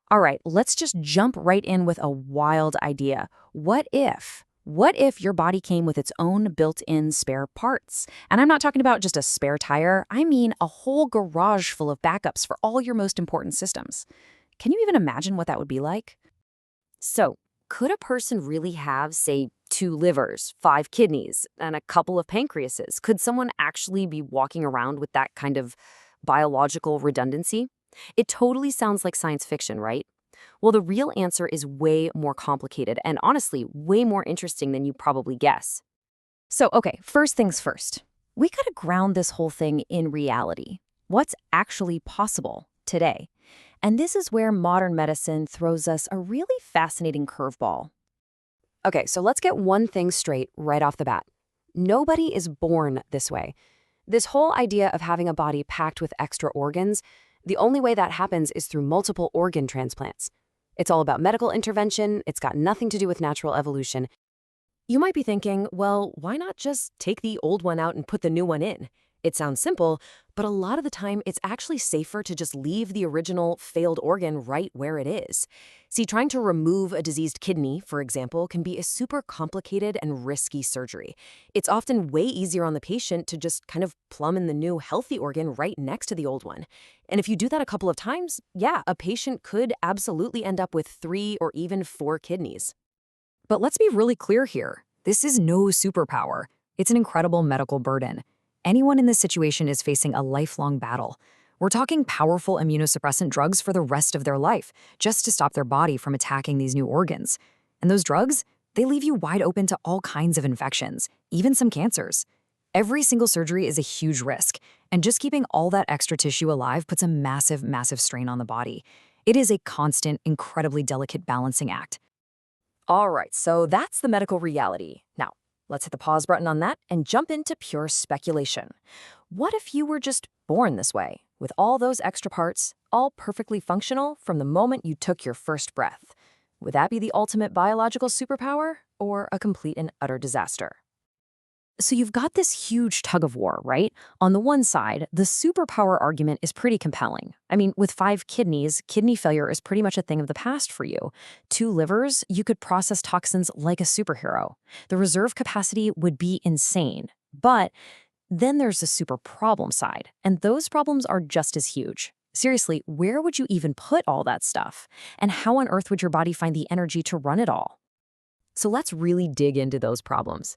All right, let's just jump right in with a wild idea. What if? What if your body came with its own built-in spare parts? And I'm not talking about just a spare tire, I mean a whole garage full of backups for all your most important systems. Can you even imagine what that would be like? So, could a person really have, say, 2 livers, 5 kidneys, and a couple of pancreases? Could someone actually be walking around with that kind of biological redundancy? It totally sounds like science fiction, right? Well, the real answer is way more complicated and honestly, way more interesting than you probably guess. So, okay, first things first. We gotta ground this whole thing in reality. What's actually possible today? And this is where modern medicine throws us a really fascinating curveball. Okay, so let's get one thing straight right off the bat. Nobody is born this way. This whole idea of having a body packed with extra organs, the only way that happens is through multiple organ transplants. It's all about medical intervention, it's got nothing to do with natural evolution. You might be thinking, well, why not just take the old one out and put the new one in? It sounds simple, but a lot of the time it's actually safer to just leave the original failed organ right where it is. See, trying to remove a diseased kidney, for example, can be a super complicated and risky surgery. It's often way easier on the patient to just kind of plumb in the new healthy organ right next to the old one. And if you do that a couple of times, yeah, a patient could absolutely end up with 3 or even 4 kidneys. But let's be really clear here. This is no superpower. It's an incredible medical burden. Anyone in this situation is facing a lifelong battle. We're talking powerful immunosuppressant drugs for the rest of their life, just to stop their body from attacking these new organs. And those drugs, they leave you wide open to all kinds of infections, even some cancers. Every single surgery is a huge risk, and just keeping all that extra tissue alive puts a massive, massive strain on the body. It is a constant, incredibly delicate balancing act. All right, so that's the medical reality. Now, let's hit the pause button on that and jump into pure speculation. What if you were just born this way, with all those extra parts, all perfectly functional from the moment you took your first breath? Would that be the ultimate biological superpower or a complete and utter disaster? So you've got this huge tug of war, right? On the one side, the superpower argument is pretty compelling. I mean, with 5 kidneys, kidney failure is pretty much a thing of the past for you. 2 livers, you could process toxins like a superhero. The reserve capacity would be insane. But then there's the super problem side, and those problems are just as huge. Seriously, where would you even put all that stuff? And how on earth would your body find the energy to run it all? So let's really dig into those problems.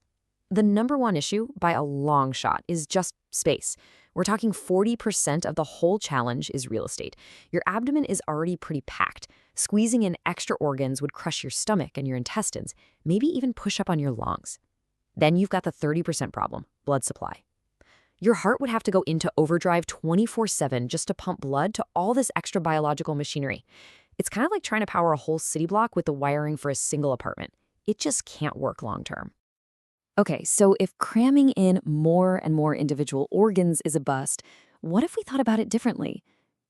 The number one issue, by a long shot, is just space. We're talking 40% of the whole challenge is real estate. Your abdomen is already pretty packed. Squeezing in extra organs would crush your stomach and your intestines, maybe even push up on your lungs. Then you've got the 30% problem, blood supply. Your heart would have to go into overdrive 24/7 just to pump blood to all this extra biological machinery. It's kind of like trying to power a whole city block with the wiring for a single apartment. It just can't work long term. Okay, so if cramming in more and more individual organs is a bust, what if we thought about it differently?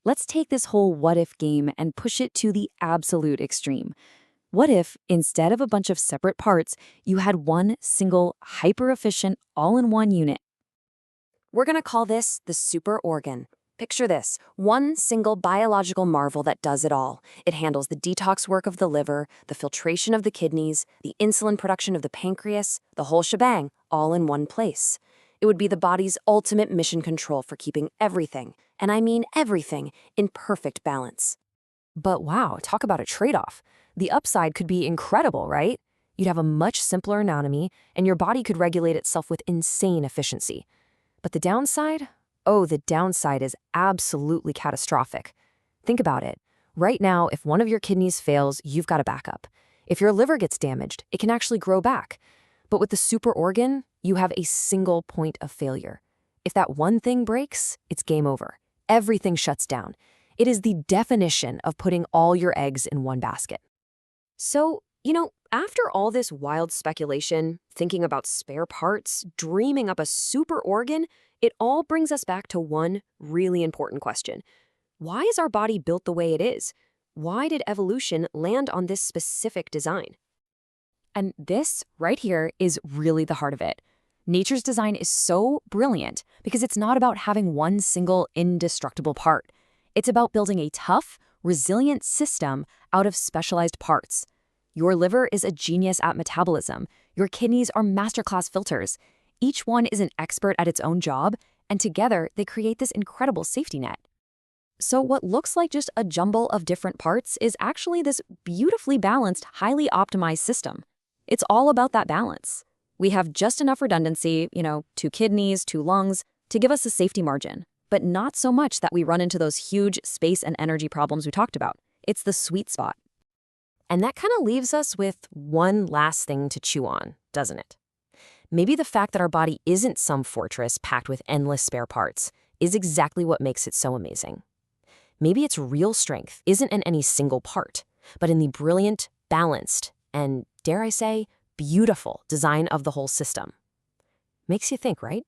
Let's take this whole what if game and push it to the absolute extreme. What if, instead of a bunch of separate parts, you had one single, hyper-efficient, all-in-one unit? We're going to call this the super organ. Picture this, one single biological marvel that does it all. It handles the detox work of the liver, the filtration of the kidneys, the insulin production of the pancreas, the whole shebang, all in one place. It would be the body's ultimate mission control for keeping everything, and I mean everything, in perfect balance. But wow, talk about a trade-off. The upside could be incredible, right? You'd have a much simpler anatomy, and your body could regulate itself with insane efficiency. But the downside? Oh, the downside is absolutely catastrophic. Think about it. Right now, if one of your kidneys fails, you've got a backup. If your liver gets damaged, it can actually grow back. But with the super organ, you have a single point of failure. If that one thing breaks, it's game over. Everything shuts down. It is the definition of putting all your eggs in one basket. So, after all this wild speculation, thinking about spare parts, dreaming up a super organ, it all brings us back to one really important question. Why is our body built the way it is? Why did evolution land on this specific design? And this right here is really the heart of it. Nature's design is so brilliant because it's not about having one single indestructible part. It's about building a tough, resilient system out of specialized parts. Your liver is a genius at metabolism. Your kidneys are masterclass filters. Each one is an expert at its own job, and together they create this incredible safety net. So what looks like just a jumble of different parts is actually this beautifully balanced, highly optimized system. It's all about that balance. We have just enough redundancy, 2 kidneys, 2 lungs, to give us a safety margin, but not so much that we run into those huge space and energy problems we talked about. It's the sweet spot. And that kind of leaves us with one last thing to chew on, doesn't it? Maybe the fact that our body isn't some fortress packed with endless spare parts is exactly what makes it so amazing. Maybe its real strength isn't in any single part, but in the brilliant, balanced, and, dare I say, beautiful design of the whole system. Makes you think, right?